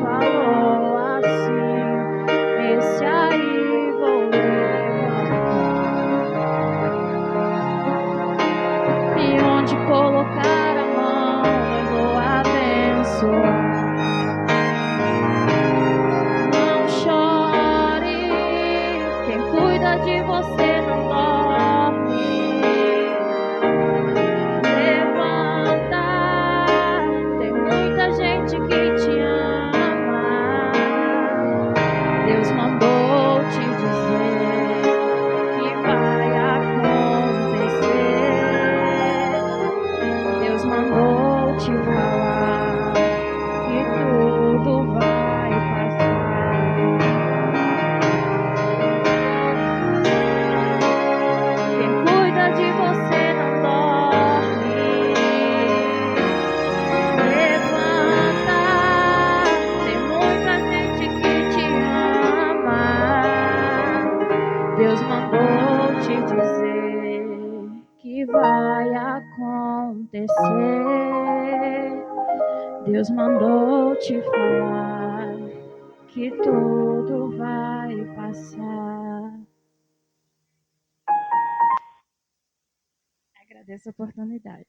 falou assim: esse aí vou levantar, e onde colocar a mão eu vou abençoar. Não chore, quem cuida de você não dorme. Levanta, tem muita gente que te ama. Deus mandou te dizer que vai acontecer. Deus mandou te falar que tudo vai passar. Quem cuida de você não dorme. Levanta, tem muita gente que te ama. Deus mandou te dizer que vai acontecer. Deus mandou te falar que tudo vai passar. Agradeço a oportunidade.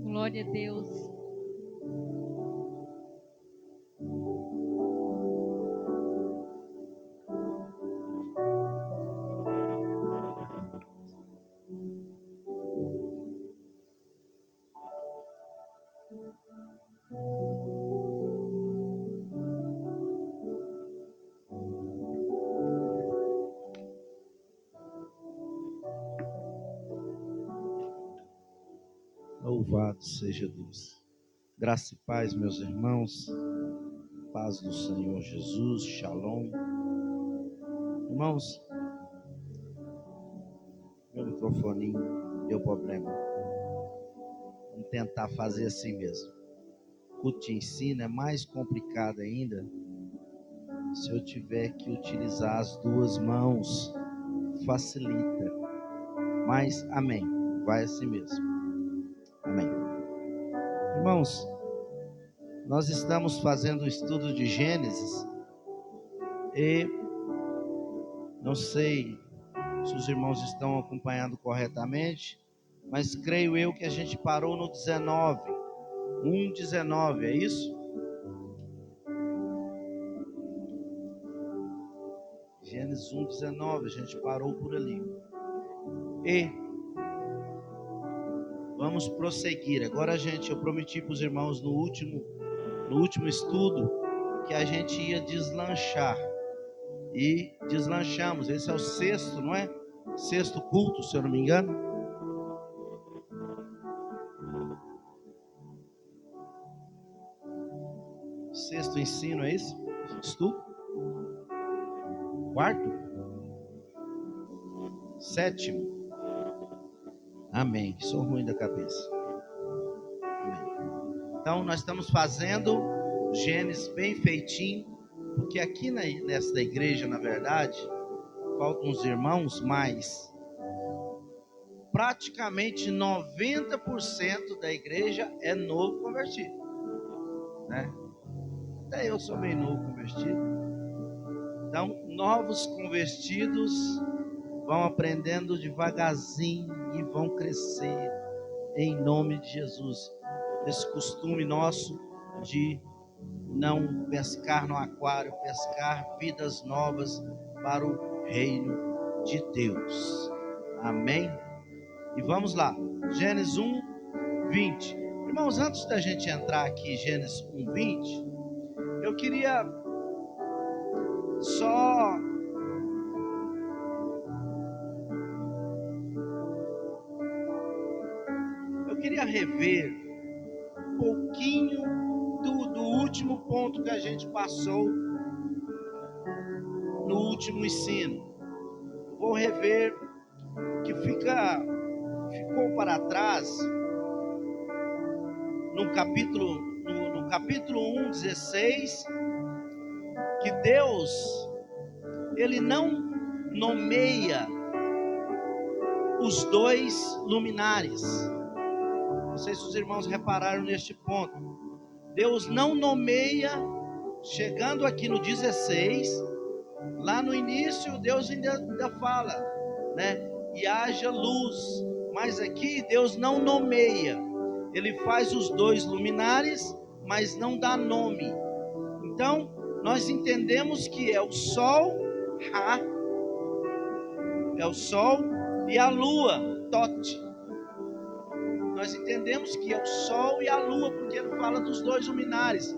Glória a Deus. Louvado seja Deus. Graça e paz, meus irmãos. Paz do Senhor Jesus. Shalom. Irmãos, meu microfoninho deu problema. Vamos tentar fazer assim mesmo. O culto de ensino é mais complicado ainda se eu tiver que utilizar as duas mãos. Facilita. Mas amém. Vai assim mesmo. Amém. Irmãos, nós estamos fazendo um estudo de Gênesis e não sei se os irmãos estão acompanhando corretamente, mas creio eu que a gente parou no 19, 1:19, é isso? Gênesis 1:19, a gente parou por ali. E vamos prosseguir. Agora eu prometi para os irmãos no último estudo que a gente ia deslanchar. E deslanchamos. Esse é o sexto, não é? Sexto culto, se eu não me engano. Sexto ensino, é isso? Estudo? Quarto? Sétimo? Amém. Sou ruim da cabeça. Amém. Então nós estamos fazendo Gênesis bem feitinho, porque aqui nesta igreja, na verdade, faltam uns irmãos, mas praticamente 90% da igreja é novo convertido, né? Até eu sou meio novo convertido. Então, novos convertidos vão aprendendo devagarzinho e vão crescer em nome de Jesus. Esse costume nosso de não pescar no aquário, pescar vidas novas para o reino de Deus. Amém? E vamos lá, Gênesis 1:20. Irmãos, antes da gente entrar aqui, Gênesis 1:20, eu queria rever um pouquinho do último ponto que a gente passou no último ensino. Vou rever que ficou para trás no capítulo 1:16, que Deus, Ele não nomeia os dois luminares. Não sei se os irmãos repararam neste ponto. Deus não nomeia, chegando aqui no 16, lá no início Deus ainda fala, né? E haja luz. Mas aqui Deus não nomeia. Ele faz os dois luminares, mas não dá nome. Então, nós entendemos que é o sol, Ra, é o sol, e a lua, Tot. Nós entendemos que é o sol e a lua, porque ele fala dos dois luminares.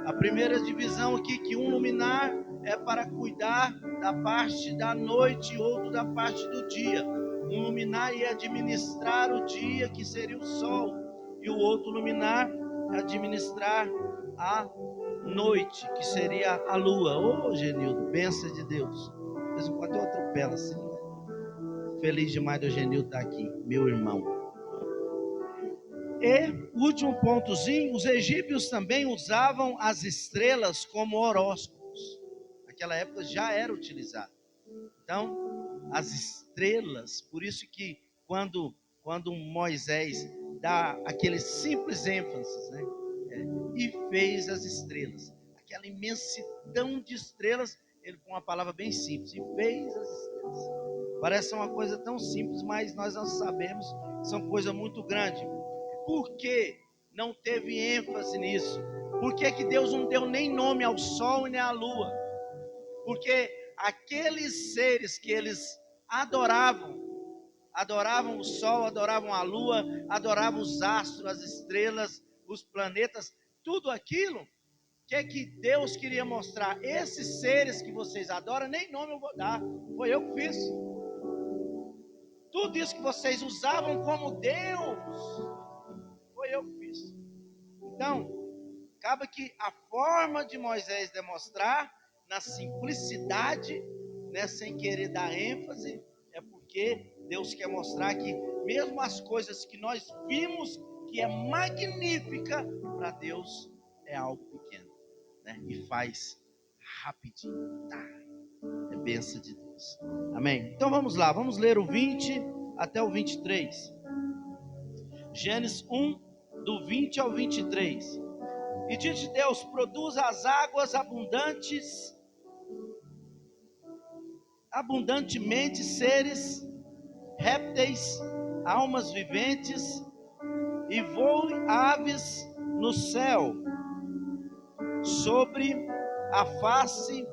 A primeira divisão aqui, que um luminar é para cuidar da parte da noite e outro da parte do dia. Um luminar ia administrar o dia, que seria o sol, e o outro luminar administrar a noite, que seria a lua. Ô, Genildo, bênção de Deus. De vez em quando eu atropelo assim, né? Feliz demais do Genildo estar aqui, meu irmão. E, último pontozinho, os egípcios também usavam as estrelas como horóscopos. Naquela época já era utilizado. Então, as estrelas, por isso que quando Moisés dá aquele simples ênfase, né? E fez as estrelas. Aquela imensidão de estrelas, ele com uma palavra bem simples, e fez as estrelas. Parece uma coisa tão simples, mas nós não sabemos que são coisa muito grande. Por que não teve ênfase nisso? Por que Deus não deu nem nome ao sol e nem à lua? Porque aqueles seres que eles adoravam o sol, adoravam a lua, adoravam os astros, as estrelas, os planetas, tudo aquilo, que Deus queria mostrar? Esses seres que vocês adoram, nem nome eu vou dar, foi eu que fiz. Tudo isso que vocês usavam como Deus, foi eu que fiz. Então, acaba que a forma de Moisés demonstrar, na simplicidade, né, sem querer dar ênfase, é porque Deus quer mostrar que mesmo as coisas que nós vimos, que é magnífica, para Deus é algo pequeno, né? E faz rapidinho, tá? É bênção de Deus. Amém? Então vamos lá, vamos ler o 20 até o 23. Gênesis 1, do 20 ao 23. E disse Deus: produza as águas abundantemente seres, répteis, almas viventes, e voem aves no céu, sobre a face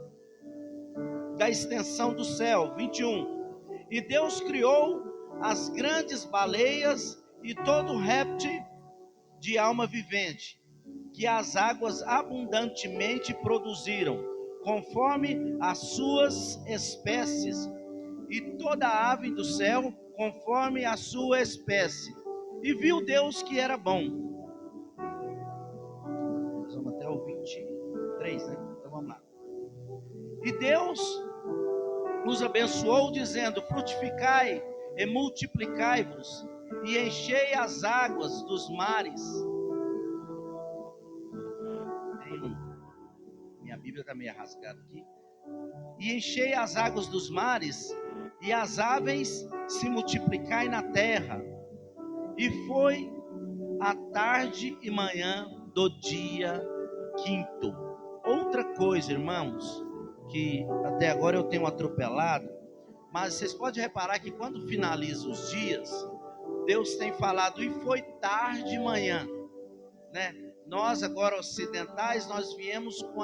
da extensão do céu. 21. E Deus criou as grandes baleias e todo réptil de alma vivente, que as águas abundantemente produziram, conforme as suas espécies, e toda ave do céu, conforme a sua espécie. E viu Deus que era bom. Nós vamos até o 23, né? Então vamos lá. E Deus nos abençoou, dizendo: frutificai e multiplicai-vos, e enchei as águas dos mares. Minha Bíblia está meio rasgada aqui. E enchei as águas dos mares, e as aves se multiplicai na terra. E foi a tarde e manhã do dia quinto. Outra coisa, irmãos, que até agora eu tenho atropelado, mas vocês podem reparar que quando finaliza os dias, Deus tem falado: e foi tarde e manhã, né? Nós agora ocidentais, nós viemos com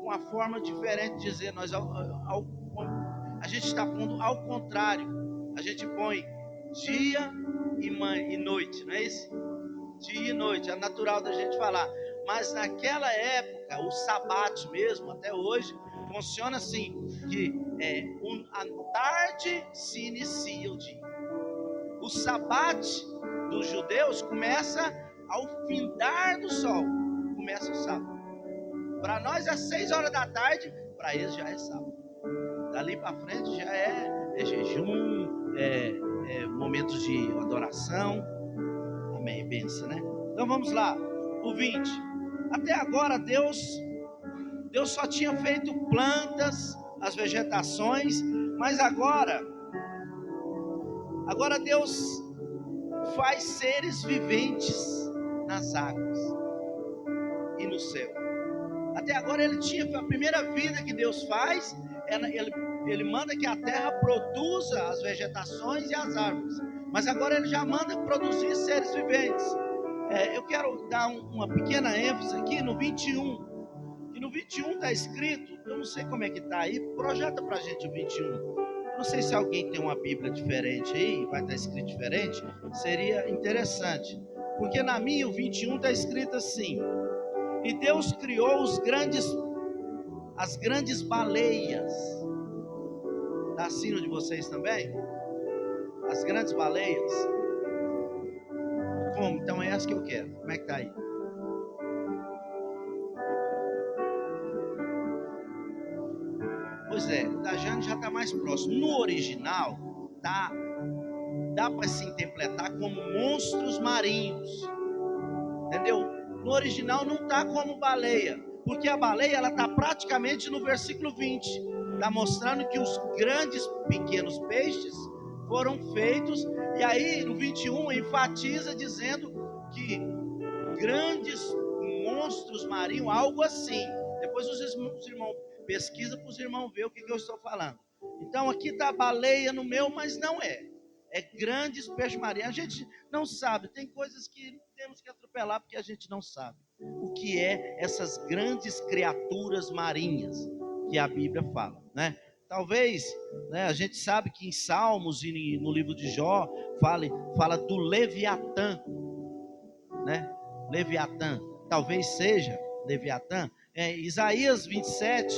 uma forma diferente de dizer. A gente está pondo ao contrário. A gente põe dia e noite, não é isso? Dia e noite, é natural da gente falar. Mas naquela época, o sabate mesmo, até hoje, funciona assim, que à tarde se inicia o dia. O sabate dos judeus começa ao findar do sol, começa o sábado. Para nós é 6 horas da tarde, para eles já é sábado. Dali para frente já é jejum, momentos de adoração. Amém, benção, né? Então vamos lá, o 20. Até agora Deus só tinha feito plantas, as vegetações, mas agora Agora Deus faz seres viventes nas águas e no céu. Até agora a primeira vida que Deus faz, ele manda que a terra produza as vegetações e as árvores. Mas agora ele já manda produzir seres viventes. Eu quero dar uma pequena ênfase aqui no 21. E no 21 está escrito, eu não sei como é que está aí, projeta para a gente o 21. Eu não sei se alguém tem uma Bíblia diferente aí, vai estar escrito diferente, seria interessante. Porque na minha o 21 está escrito assim: e Deus criou as grandes baleias. Está assim no de vocês também? As grandes baleias. Como? Então é essa que eu quero. Como é que está aí? Pois é, da Jane já está mais próximo. No original, dá para se interpretar como monstros marinhos. Entendeu? No original não está como baleia, porque a baleia ela está praticamente no versículo 20. Está mostrando que os grandes pequenos peixes foram feitos, e aí no 21 enfatiza dizendo que grandes monstros marinhos, algo assim. Depois os irmãos pesquisa para os irmãos ver o que eu estou falando. Então aqui está a baleia no meu, mas não é. É grandes peixes marinhos. A gente não sabe, tem coisas que temos que atropelar porque a gente não sabe o que é essas grandes criaturas marinhas que a Bíblia fala, né? Talvez, né, a gente sabe que em Salmos e no livro de Jó fala do Leviatã, né? Leviatã, talvez seja Leviatã. Isaías 27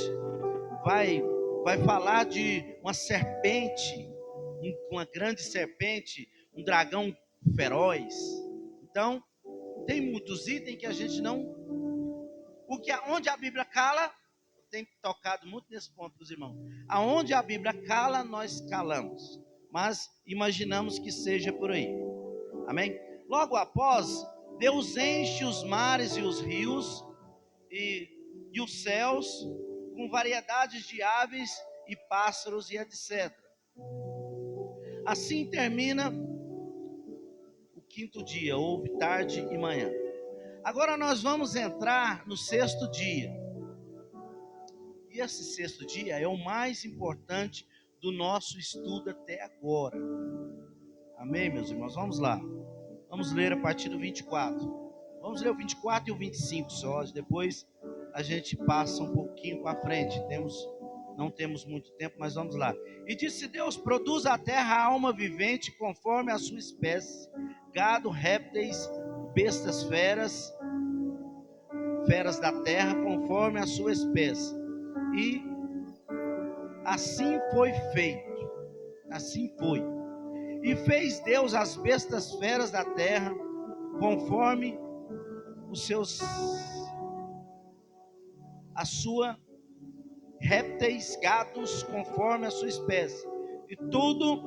vai falar de uma serpente, uma grande serpente, um dragão feroz. Então, tem muitos itens que a gente não... Onde a Bíblia cala, tem tocado muito nesse ponto para os irmãos. Aonde a Bíblia cala, nós calamos. Mas imaginamos que seja por aí. Amém? Logo após, Deus enche os mares e os rios e os céus com variedades de aves e pássaros e etc. Assim termina o quinto dia, houve tarde e manhã. Agora nós vamos entrar no sexto dia. E esse sexto dia é o mais importante do nosso estudo até agora. Amém, meus irmãos? Vamos lá. Vamos ler a partir do 24. Vamos ler o 24 e o 25 só. Depois a gente passa um pouquinho para frente. Não temos muito tempo, mas vamos lá. E disse Deus: produza a terra a alma vivente conforme a sua espécie, gado, répteis, bestas feras da terra conforme a sua espécie. E assim foi feito. Assim foi. E fez Deus as bestas feras da terra conforme a sua répteis, gados, conforme a sua espécie, e tudo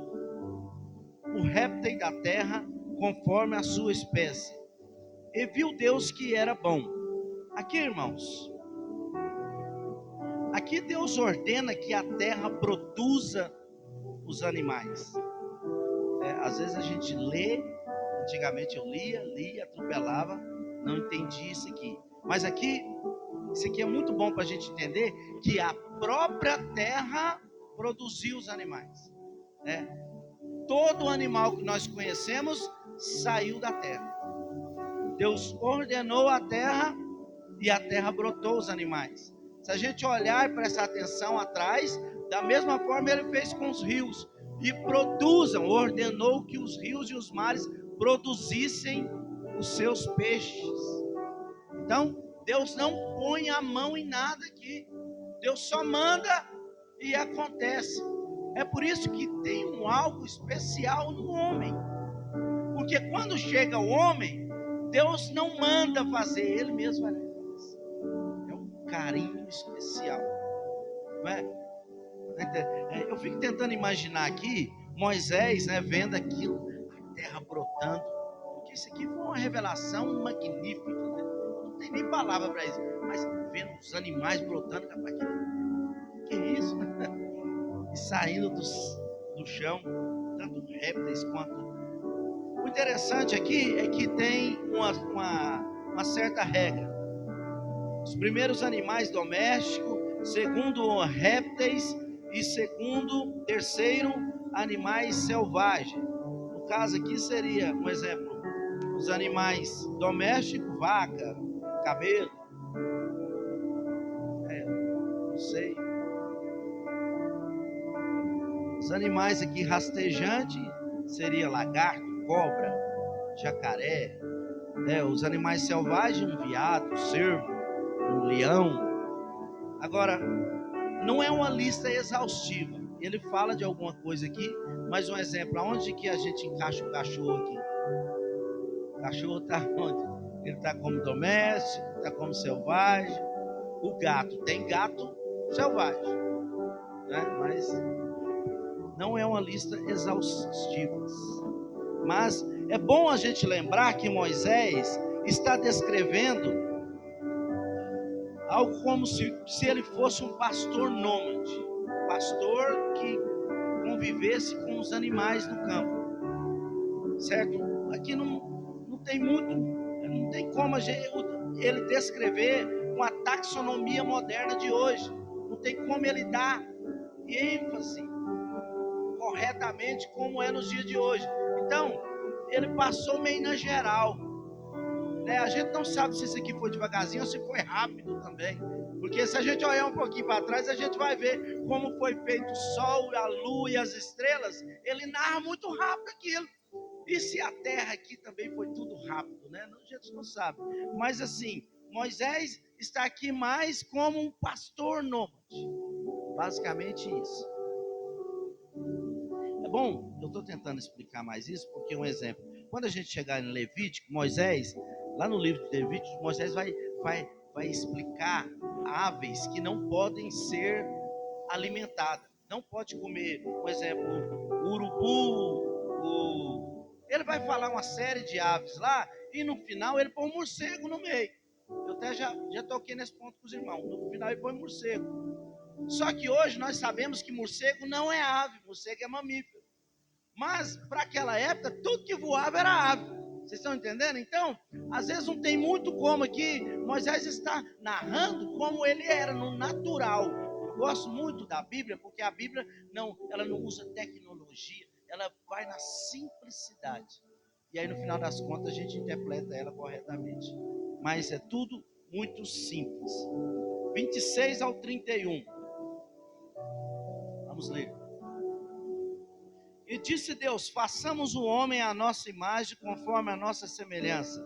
o réptil da terra, conforme a sua espécie. E viu Deus que era bom. Aqui, irmãos, aqui Deus ordena que a terra produza os animais. Às vezes a gente lê, antigamente eu lia, atropelava, não entendi isso aqui. Mas isso aqui é muito bom para a gente entender que a própria terra produziu os animais. Todo animal que nós conhecemos saiu da terra. Deus ordenou a terra e a terra brotou os animais. Se a gente olhar e prestar atenção atrás, da mesma forma ele fez com os rios. E ordenou que os rios e os mares produzissem os seus peixes. Então, Deus não põe a mão em nada aqui. Deus só manda e acontece. É por isso que tem algo especial no homem. Porque quando chega o homem, Deus não manda fazer, Ele mesmo vai fazer. É um carinho especial. Não é? Eu fico tentando imaginar aqui, Moisés, vendo aquilo, a terra brotando. Porque isso aqui foi uma revelação magnífica. Não tem nem palavra para isso. Mas vendo os animais brotando, que é isso? E saindo do chão. tanto répteis quanto... O interessante aqui é que tem uma certa regra. Os primeiros animais domésticos, segundo répteis e terceiro, animais selvagens. No caso aqui seria, um exemplo, os animais domésticos, vaca, camelo, não sei. Os animais aqui rastejantes seria lagarto, cobra, jacaré. Os animais selvagens, um veado, um cervo, um leão. Agora, não é uma lista exaustiva. Ele fala de alguma coisa aqui, mas um exemplo, aonde que a gente encaixa o cachorro aqui? O cachorro está onde? Ele está como doméstico, está como selvagem. O gato, tem gato selvagem, né? Mas não é uma lista exaustiva. Mas é bom a gente lembrar que Moisés está descrevendo algo como se ele fosse um pastor nômade, pastor que convivesse com os animais do campo, certo? Aqui não tem muito, não tem como ele descrever com a taxonomia moderna de hoje, não tem como ele dar ênfase corretamente como é nos dias de hoje. Então, ele passou meio na geral, né? A gente não sabe se isso aqui foi devagarzinho ou se foi rápido também, porque se a gente olhar um pouquinho para trás, a gente vai ver como foi feito o sol, a lua e as estrelas. Ele narra muito rápido aquilo. E se a terra aqui também foi tudo rápido, né? A gente não sabe. Mas assim, Moisés está aqui mais como um pastor nômade. Basicamente isso. É bom, eu estou tentando explicar mais isso, porque um exemplo, quando a gente chegar em Levítico, Moisés, lá no livro de Levítico, Moisés vai explicar aves que não podem ser alimentadas. Não pode comer, por exemplo, o urubu, ele vai falar uma série de aves lá, e no final ele põe um morcego no meio. Eu até já toquei nesse ponto com os irmãos. No final ele põe morcego. Só que hoje nós sabemos que morcego não é ave, morcego é mamífero. Mas para aquela época, tudo que voava era ave. Vocês estão entendendo? Então, às vezes não tem muito como aqui. Moisés está narrando como ele era no natural. Eu gosto muito da Bíblia, porque a Bíblia ela não usa tecnologia, ela vai na simplicidade. E aí no final das contas a gente interpreta ela corretamente. Mas é tudo muito simples. 26 ao 31. Vamos ler. E disse Deus: façamos o homem à nossa imagem, conforme a nossa semelhança,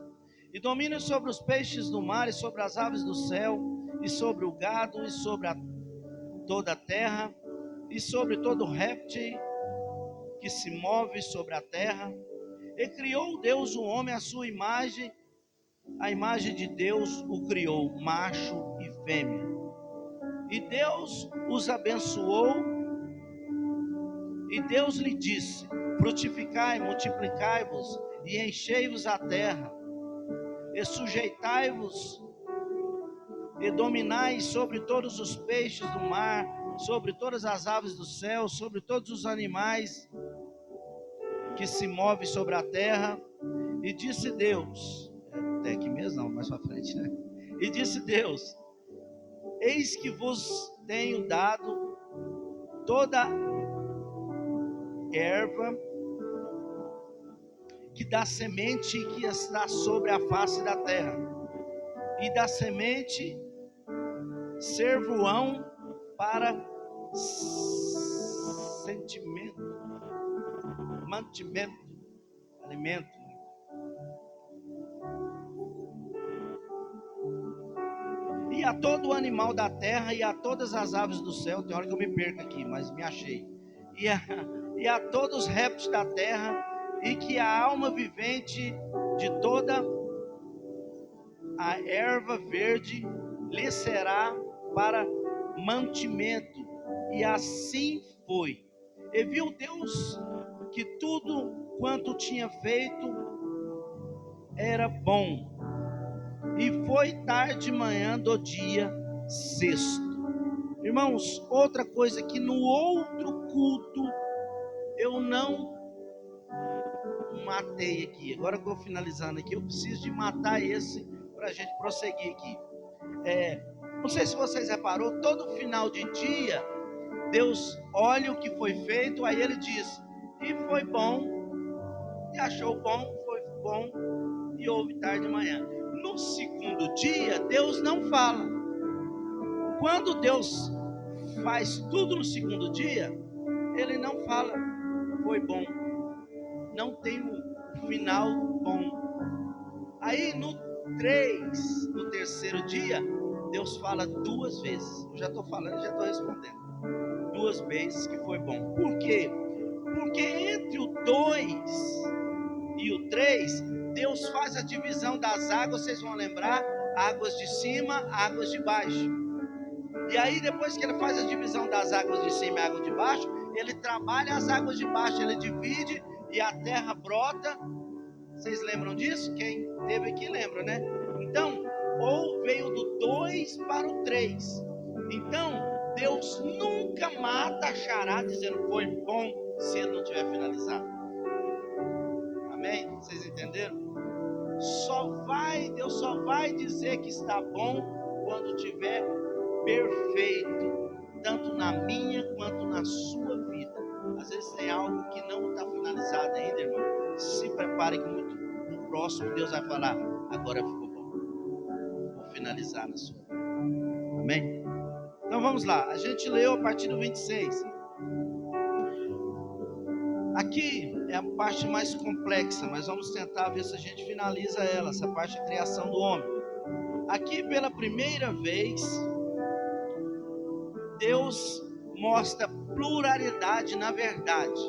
e domine sobre os peixes do mar, e sobre as aves do céu, e sobre o gado, e sobre toda a terra, e sobre todo réptil que se move sobre a terra. E criou Deus o homem à sua imagem, a imagem de Deus o criou, macho e fêmea. E Deus os abençoou, e Deus lhe disse: frutificai, multiplicai-vos, e enchei-vos a terra, e sujeitai-vos, e dominai sobre todos os peixes do mar, sobre todas as aves do céu, sobre todos os animais que se movem sobre a terra. E disse Deus, até aqui mesmo, não, mais para frente, né? E disse Deus: eis que vos tenho dado toda erva que dá semente que está sobre a face da terra, e da semente servoão para mantimento, alimento. E a todo animal da terra, e a todas as aves do céu. Tem hora que eu me perco aqui, mas me achei. E a todos os répteis da terra, e que a alma vivente de toda a erva verde lhe será para mantimento. E assim foi. E viu Deus que tudo quanto tinha feito era bom. E foi tarde de manhã do dia sexto. Irmãos, outra coisa que no outro culto eu não matei aqui. Agora que eu vou finalizando aqui, eu preciso de matar esse para a gente prosseguir aqui. Não sei se vocês reparou, todo final de dia, Deus olha o que foi feito, aí ele diz, e foi bom, e achou bom, foi bom, e houve tarde de manhã. No segundo dia, Deus não fala. Quando Deus faz tudo no segundo dia, ele não fala, foi bom. Não tem um final bom. Aí no terceiro dia, Deus fala 2 vezes. Eu já estou falando, já estou respondendo. 2 vezes que foi bom. Por quê? Porque entre o 2 e o 3, Deus faz a divisão das águas, vocês vão lembrar, águas de cima, águas de baixo. E aí depois que ele faz a divisão das águas de cima e águas de baixo, ele trabalha as águas de baixo, ele divide e a terra brota. Vocês lembram disso? Quem teve aqui lembra, né? Então, ou veio do 2 para o 3. Então, Deus nunca mata a charada dizendo foi bom se ele não tiver finalizado. Amém? Vocês entenderam? Deus só vai dizer que está bom quando tiver perfeito, tanto na minha quanto na sua vida. Às vezes tem algo que não está finalizado ainda, irmão. Se prepare que muito no próximo Deus vai falar, agora ficou bom. Vou finalizar na sua vida. Amém? Então vamos lá. A gente leu a partir do 26. Aqui é a parte mais complexa, mas vamos tentar ver se a gente finaliza ela, essa parte da criação do homem. Aqui pela primeira vez, Deus mostra pluralidade na verdade.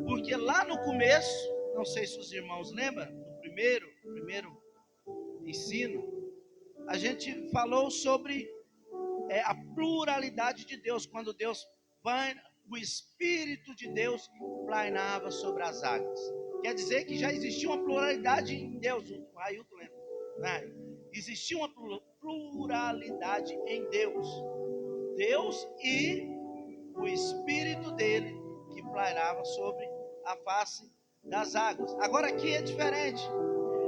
Porque lá no começo, não sei se os irmãos lembram, no primeiro ensino, a gente falou sobre a pluralidade de Deus, quando o Espírito de Deus planava sobre as águas. Quer dizer que já existia uma pluralidade em Deus. O Ailton lembra, né? Existia uma pluralidade em Deus. Deus e o Espírito dele que planava sobre a face das águas. Agora aqui é diferente.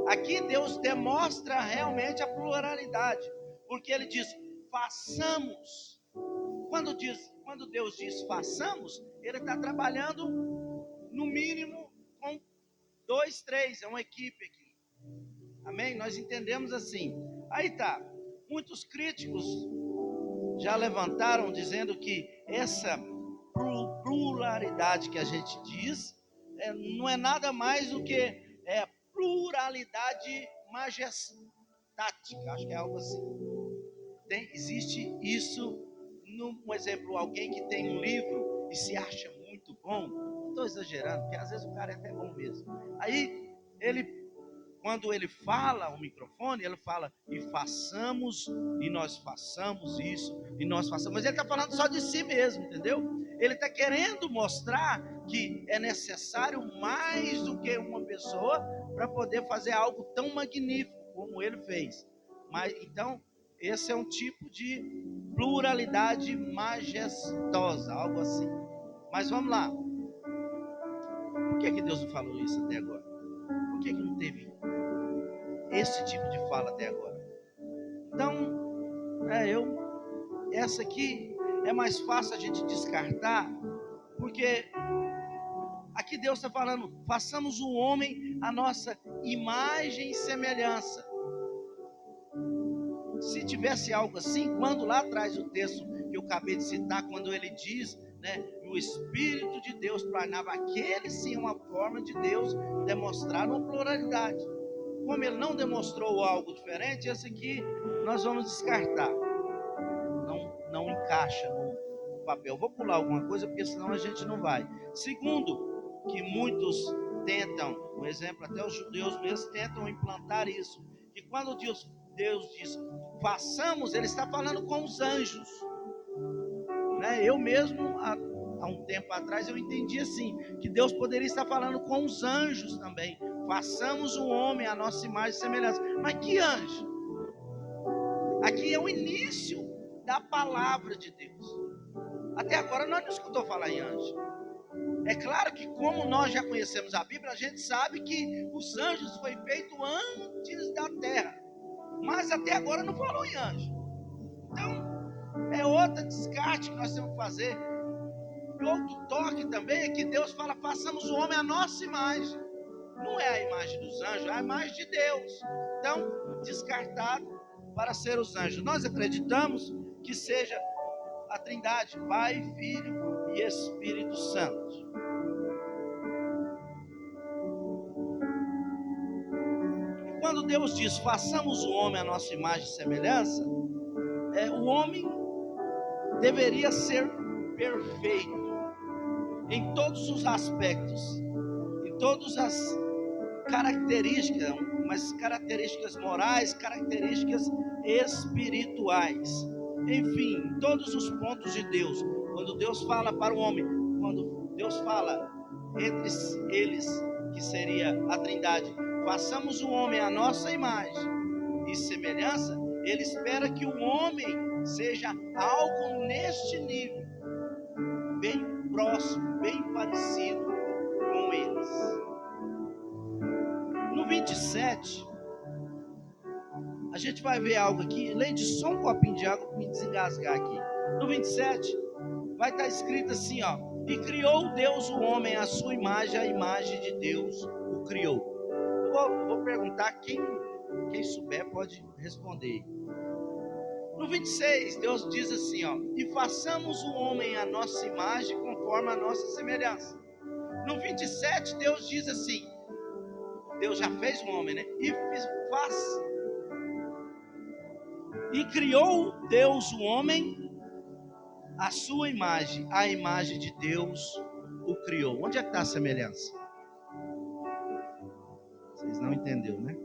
Aqui Deus demonstra realmente a pluralidade, porque ele diz, façamos. Quando Deus diz façamos, ele está trabalhando no mínimo com 2, 3, é uma equipe aqui. Amém? Nós entendemos assim. Aí tá, muitos críticos já levantaram dizendo que essa pluralidade que a gente diz não é nada mais do que pluralidade majestática, acho que é algo assim. Existe isso, um exemplo, alguém que tem um livro e se acha muito bom, não estou exagerando, porque às vezes o cara é até bom mesmo. Aí, quando ele fala ao microfone, ele fala, e nós façamos isso, e nós façamos, mas ele está falando só de si mesmo, entendeu? Ele está querendo mostrar que é necessário mais do que uma pessoa para poder fazer algo tão magnífico como ele fez. Mas então, esse é um tipo de pluralidade majestosa, algo assim. Mas vamos lá. Por que Deus não falou isso até agora? Por que não teve esse tipo de fala até agora? Então, essa aqui é mais fácil a gente descartar, porque aqui Deus está falando, façamos o homem a nossa imagem e semelhança. Se tivesse algo assim, quando lá atrás o texto que eu acabei de citar, quando ele diz, né, o Espírito de Deus planava, aquele sim é uma forma de Deus demonstrar uma pluralidade. Como ele não demonstrou algo diferente, esse aqui nós vamos descartar. Não encaixa no papel. Vou pular alguma coisa, porque senão a gente não vai. Segundo, que muitos tentam, por exemplo, até os judeus mesmos tentam implantar isso, que quando Deus diz, façamos, ele está falando com os anjos. Né? Eu mesmo, há um tempo atrás, eu entendi assim, que Deus poderia estar falando com os anjos também. Façamos o homem a nossa imagem e semelhança. Mas que anjo? Aqui é o início da palavra de Deus. Até agora nós não escutamos falar em anjo. É claro que como nós já conhecemos a Bíblia, a gente sabe que os anjos foi feito antes da terra. Mas até agora não falou em anjo. Então, é outro descarte que nós temos que fazer. E outro toque também é que Deus fala, façamos o homem à nossa imagem. Não é a imagem dos anjos, é a imagem de Deus. Então, descartado para ser os anjos. Nós acreditamos que seja a Trindade, Pai, Filho e Espírito Santo. E quando Deus diz, façamos o homem à nossa imagem e semelhança, o homem deveria ser perfeito em todos os aspectos, em todas as características, mas características morais, características espirituais, enfim, todos os pontos de Deus. Quando Deus fala para o homem, quando Deus fala entre eles, que seria a Trindade, façamos o homem à nossa imagem e semelhança, ele espera que o homem seja algo neste nível, bem próximo, bem parecido com eles. No 27, a gente vai ver algo aqui. Leite só um copinho de água para me desengasgar aqui. No 27, vai estar escrito assim, ó: e criou Deus o homem à sua imagem, a imagem de Deus o criou. Eu vou perguntar, quem souber pode responder. No 26, Deus diz assim, ó: e façamos o homem à nossa imagem, conforme a nossa semelhança. No 27, Deus diz assim, Deus já fez o homem, né? E criou Deus o homem à sua imagem, a imagem de Deus o criou. Onde é que está a semelhança? Vocês não entenderam, né?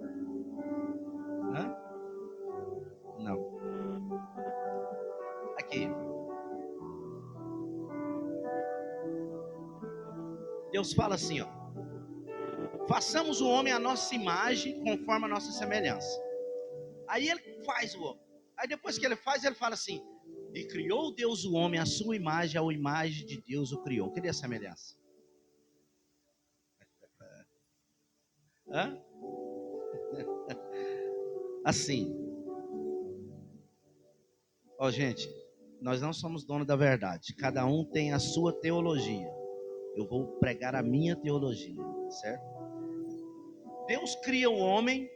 Hã? Não. Aqui. Deus fala assim, ó: façamos o homem à nossa imagem, conforme a nossa semelhança. Aí ele faz o homem. Aí depois que ele faz, ele fala assim: e criou Deus o homem à sua imagem, a imagem de Deus o criou. Cadê a semelhança? Hã? Assim. Ó, gente, nós não somos donos da verdade. Cada um tem a sua teologia. Eu vou pregar a minha teologia, certo? Deus cria o homem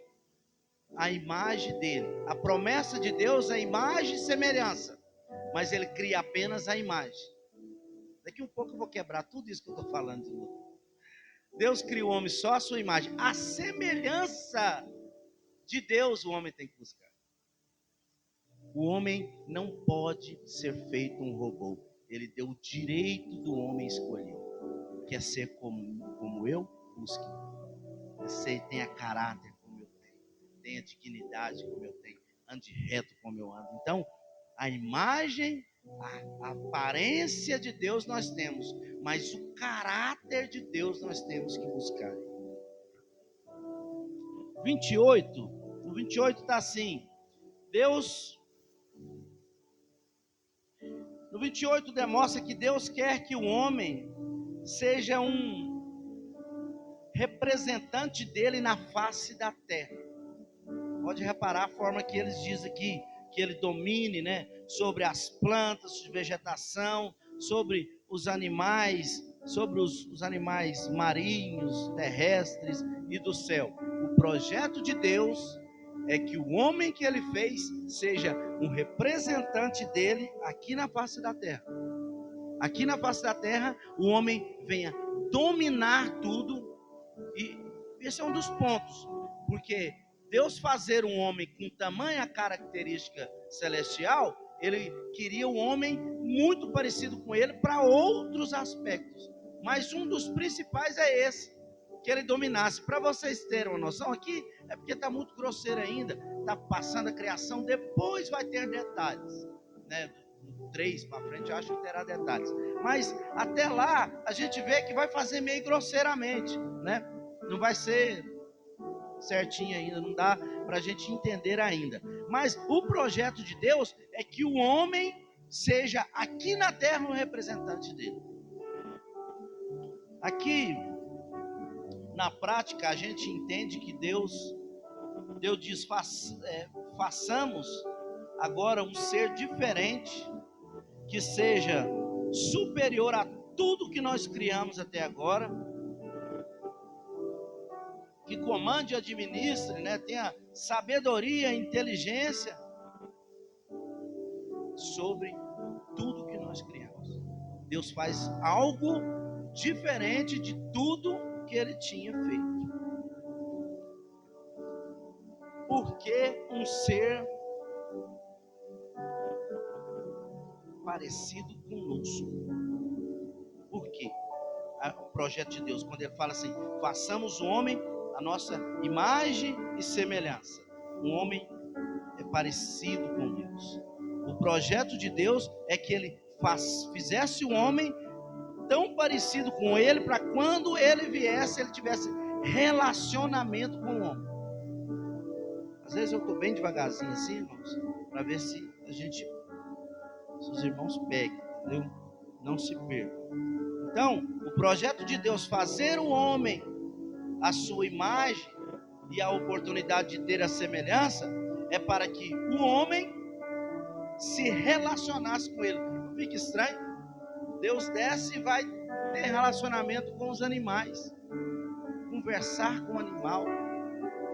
à imagem dele. A promessa de Deus é imagem e semelhança, mas ele cria apenas a imagem. Daqui um pouco eu vou quebrar tudo isso que eu estou falando de novo. Deus cria o homem só a sua imagem. A semelhança de Deus o homem tem que buscar. O homem não pode ser feito um robô. Ele deu o direito do homem escolher. Quer ser como eu? Busque. Você tenha caráter como eu tenho. Tenha dignidade como eu tenho. Ande reto como eu ando. Então, a imagem, a aparência de Deus nós temos. Mas o caráter de Deus nós temos que buscar. 28. No 28 está assim. No 28 demonstra que Deus quer que o homem seja um representante dele na face da terra. Pode reparar a forma que eles dizem aqui, que ele domine, né, sobre as plantas, vegetação, sobre os animais, sobre os animais marinhos, terrestres e do céu. O projeto de Deus é que o homem que ele fez seja um representante dele aqui na face da terra. Aqui na face da terra, o homem venha dominar tudo. E esse é um dos pontos, porque Deus fazer um homem com tamanha característica celestial, ele queria um homem muito parecido com ele para outros aspectos, mas um dos principais é esse, que ele dominasse. Para vocês terem uma noção, aqui é porque está muito grosseiro ainda, está passando a criação, depois vai ter detalhes, né? 3 para frente eu acho que terá detalhes, mas até lá a gente vê que vai fazer meio grosseiramente, né? Não vai ser certinho ainda, não dá para a gente entender ainda, mas o projeto de Deus é que o homem seja aqui na terra um representante dele. Aqui, na prática, a gente entende que Deus diz, façamos agora um ser diferente, que seja superior a tudo que nós criamos até agora, que comande e administre, né? Tenha sabedoria e inteligência sobre tudo que nós criamos. Deus faz algo diferente de tudo que Ele tinha feito. Por que um ser parecido conosco? Por quê? O projeto de Deus, quando Ele fala assim, façamos o homem a nossa imagem e semelhança. Um homem é parecido com Deus. O projeto de Deus é que Ele fizesse o homem tão parecido com Ele, para quando Ele viesse, Ele tivesse relacionamento com o homem. Às vezes eu estou bem devagarzinho assim, irmãos, para ver se os irmãos peguem, entendeu? Não se percam. Então, o projeto de Deus, fazer o homem a sua imagem e a oportunidade de ter a semelhança, é para que o homem se relacionasse com Ele. Não fica estranho? Deus desce e vai ter relacionamento com os animais, conversar com o animal.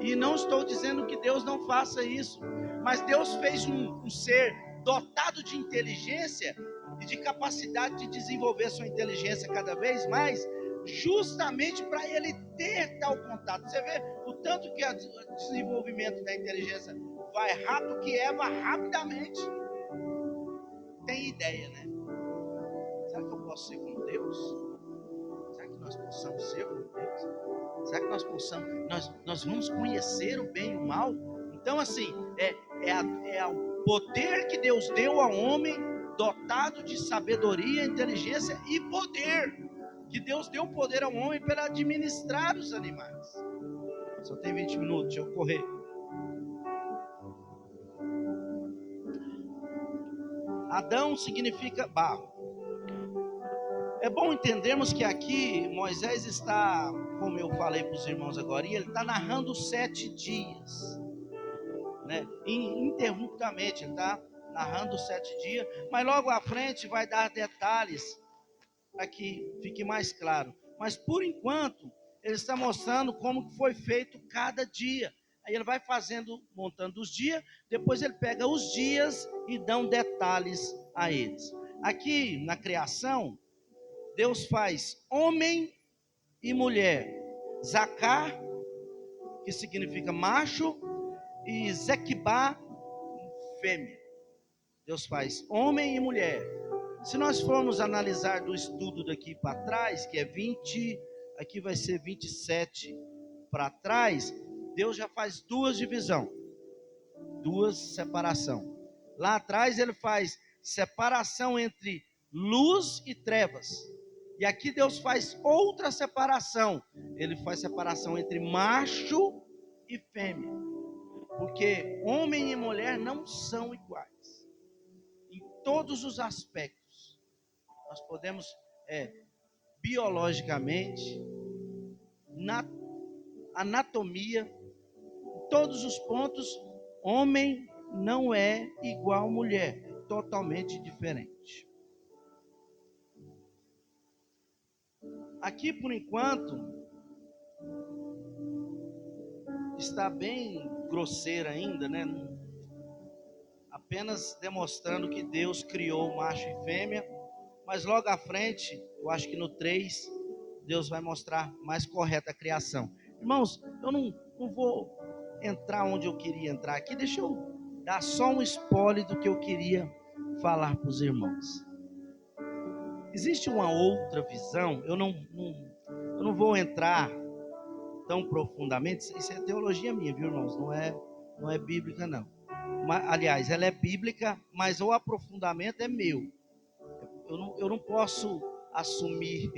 E não estou dizendo que Deus não faça isso, mas Deus fez um ser dotado de inteligência e de capacidade de desenvolver sua inteligência cada vez mais, justamente para ele ter tal contato. Você vê o tanto que o desenvolvimento da inteligência vai rápido, que Eva rapidamente tem ideia, né? Será que eu posso ser como Deus? Será que nós possamos ser como Deus? Será que nós vamos conhecer o bem e o mal? Então, assim, é o poder que Deus deu ao homem, dotado de sabedoria, inteligência e poder, que Deus deu poder ao homem para administrar os animais. Só tem 20 minutos, deixa eu correr. Adão significa barro. É bom entendermos que aqui Moisés está, como eu falei para os irmãos agora, ele está narrando 7 dias, né? Ininterruptamente, ele está narrando 7 dias, mas logo à frente vai dar detalhes para que fique mais claro. Mas por enquanto, ele está mostrando como foi feito cada dia. Aí ele vai montando os dias, depois ele pega os dias e dá detalhes a eles. Aqui na criação, Deus faz homem e mulher. Zacar, que significa macho, e Zequibá, fêmea. Deus faz homem e mulher. Se nós formos analisar do estudo daqui para trás, que é 20, aqui vai ser 27 para trás, Deus já faz 2 divisões, 2 separações. Lá atrás ele faz separação entre luz e trevas. E aqui Deus faz outra separação. Ele faz separação entre macho e fêmea. Porque homem e mulher não são iguais. Em todos os aspectos. Nós podemos, biologicamente, na anatomia, em todos os pontos, homem não é igual mulher. É totalmente diferente. Aqui, por enquanto, está bem grosseira ainda, né? Apenas demonstrando que Deus criou macho e fêmea, mas logo à frente, eu acho que no 3, Deus vai mostrar mais correta a criação. Irmãos, eu não vou entrar onde eu queria entrar aqui, deixa eu dar só um spoiler do que eu queria falar para os irmãos. Existe uma outra visão, eu não vou entrar tão profundamente, isso é teologia minha, viu, irmãos? Não é bíblica, não. Mas, aliás, ela é bíblica, mas o aprofundamento é meu. Eu não posso assumir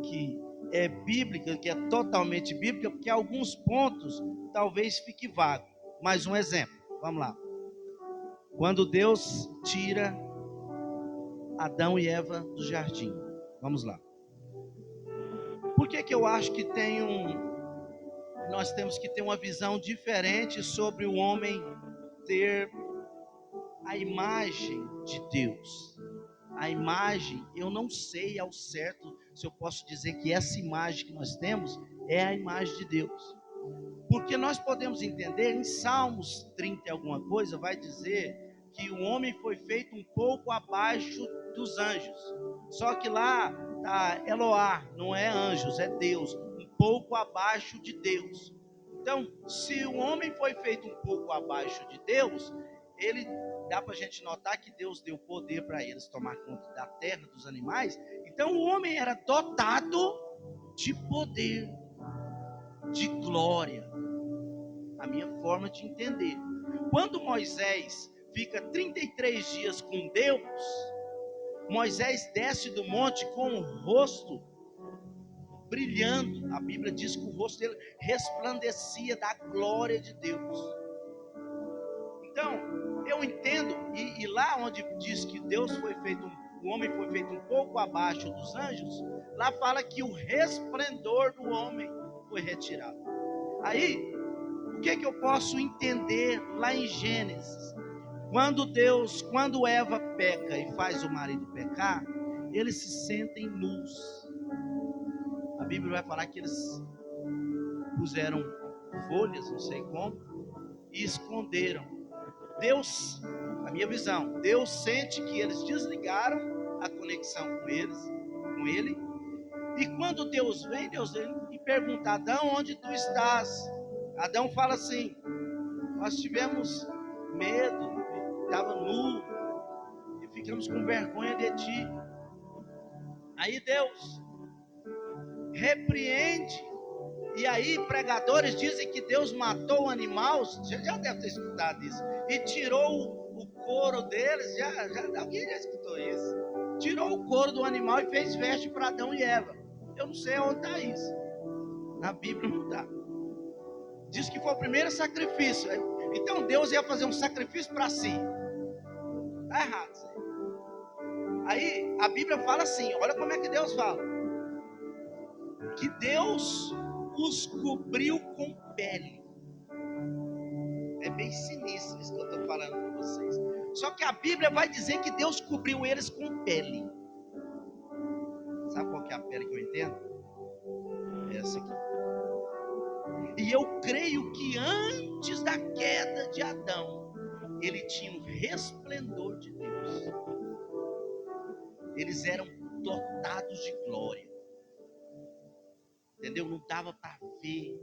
que é bíblica, que é totalmente bíblica, porque alguns pontos talvez fique vago. Mais um exemplo, vamos lá. Quando Deus tira Adão e Eva do jardim, vamos lá. Por que eu acho que nós temos que ter uma visão diferente sobre o homem ter a imagem de Deus? A imagem, eu não sei ao certo se eu posso dizer que essa imagem que nós temos é a imagem de Deus. Porque nós podemos entender, em Salmos 30 e alguma coisa, vai dizer que o homem foi feito um pouco abaixo dos anjos. Só que lá tá Eloá, não é anjos, é Deus, um pouco abaixo de Deus. Então, se o homem foi feito um pouco abaixo de Deus, dá para a gente notar que Deus deu poder para eles tomar conta da terra, dos animais. Então, o homem era dotado de poder, de glória. A minha forma de entender. Quando Moisés fica 33 dias com Deus, Moisés desce do monte com o rosto brilhando. A Bíblia diz que o rosto dele resplandecia da glória de Deus. Então, eu entendo, e lá onde diz que o homem foi feito um pouco abaixo dos anjos, lá fala que o resplendor do homem foi retirado. Aí, o que eu posso entender lá em Gênesis? Quando Eva peca e faz o marido pecar, eles se sentem nus. A Bíblia vai falar que eles puseram folhas, não sei como, e esconderam. Deus, a minha visão, Deus sente que eles desligaram a conexão com ele, e quando Deus vem e pergunta: Adão, onde tu estás? Adão fala assim: nós tivemos medo, estava nu, e ficamos com vergonha de ti. Aí Deus repreende, e aí pregadores dizem que Deus matou o animal, você já deve ter escutado isso, e tirou o couro deles, alguém já escutou isso? Tirou o couro do animal e fez veste para Adão e Eva. Eu não sei onde está isso, na Bíblia não está. Diz que foi o primeiro sacrifício. Então Deus ia fazer um sacrifício para si. Está errado isso aí. Aí a Bíblia fala assim, olha como é que Deus fala: que Deus os cobriu com pele. É bem sinistro isso que eu estou falando para vocês. Só que a Bíblia vai dizer que Deus cobriu eles com pele. Sabe qual que é a pele que eu entendo? Essa aqui. E eu creio que antes da queda de Adão, ele tinha um resplendor de Deus. Eles eram dotados de glória. Entendeu? Não dava para ver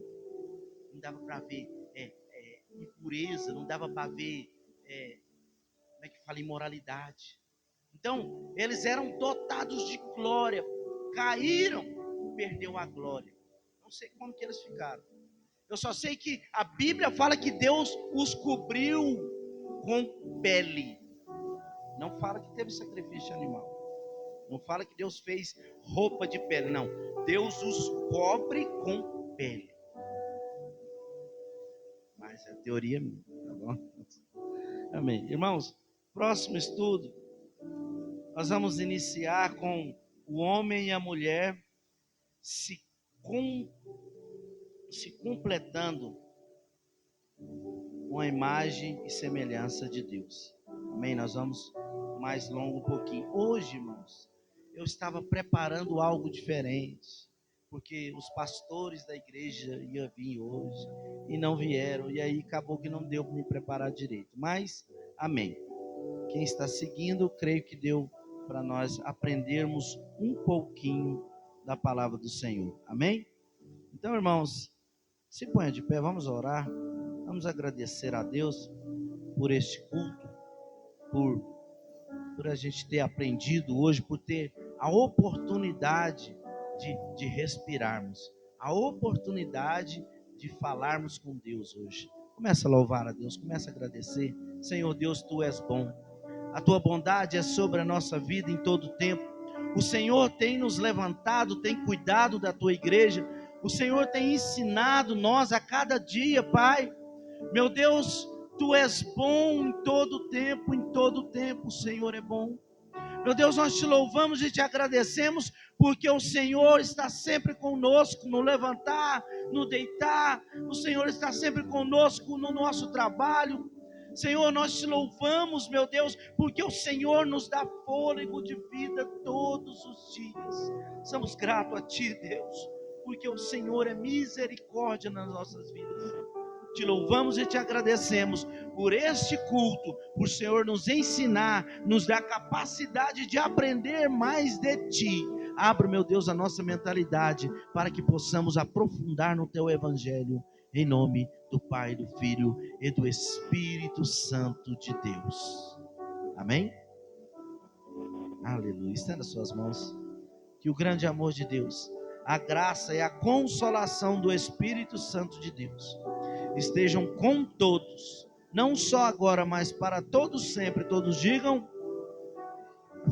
impureza, não dava para ver como é que fala, imoralidade. Então, eles eram dotados de glória. Caíram, perdeu a glória. Não sei como que eles ficaram. Eu só sei que a Bíblia fala que Deus os cobriu com pele. Não fala que teve sacrifício animal. Não fala que Deus fez roupa de pele. Não. Deus os cobre com pele. Mas é teoria minha, tá bom? Amém. Irmãos, próximo estudo, nós vamos iniciar com o homem e a mulher se completando com a imagem e semelhança de Deus. Amém? Nós vamos mais longo um pouquinho. Hoje, irmãos, eu estava preparando algo diferente, porque os pastores da igreja iam vir hoje e não vieram, e aí acabou que não deu para me preparar direito. Mas, amém. Quem está seguindo, creio que deu para nós aprendermos um pouquinho da palavra do Senhor. Amém? Então, irmãos, se ponha de pé, vamos orar. Vamos agradecer a Deus por este culto, por a gente ter aprendido hoje, por ter a oportunidade de respirarmos, a oportunidade de falarmos com Deus hoje. Começa a louvar a Deus, começa a agradecer. Senhor Deus, Tu és bom. A Tua bondade é sobre a nossa vida em todo o tempo. O Senhor tem nos levantado, tem cuidado da Tua igreja. O Senhor tem ensinado nós a cada dia, Pai. Meu Deus, Tu és bom em todo o tempo, o Senhor é bom. Meu Deus, nós te louvamos e te agradecemos, porque o Senhor está sempre conosco no levantar, no deitar. O Senhor está sempre conosco no nosso trabalho. Senhor, nós te louvamos, meu Deus, porque o Senhor nos dá fôlego de vida todos os dias. Somos gratos a Ti, Deus, porque o Senhor é misericórdia nas nossas vidas. Te louvamos e te agradecemos por este culto, por o Senhor nos ensinar, nos dar capacidade de aprender mais de Ti. Abra, meu Deus, a nossa mentalidade para que possamos aprofundar no Teu Evangelho, em nome do Pai, do Filho e do Espírito Santo de Deus. Amém? Aleluia. Estenda suas mãos. Que o grande amor de Deus, a graça e a consolação do Espírito Santo de Deus estejam com todos, não só agora, mas para todos sempre. Todos digam,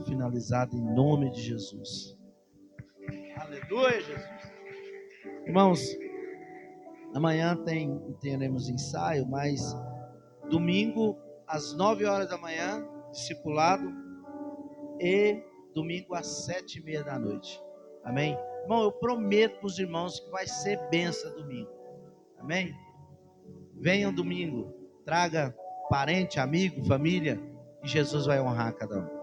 finalizado em nome de Jesus. Aleluia, Jesus. Irmãos, amanhã teremos ensaio, mas domingo às 9 horas da manhã, discipulado, e domingo às 7:30 da noite. Amém? Irmão, eu prometo para os irmãos que vai ser benção domingo. Amém? Venham domingo, traga parente, amigo, família, e Jesus vai honrar cada um.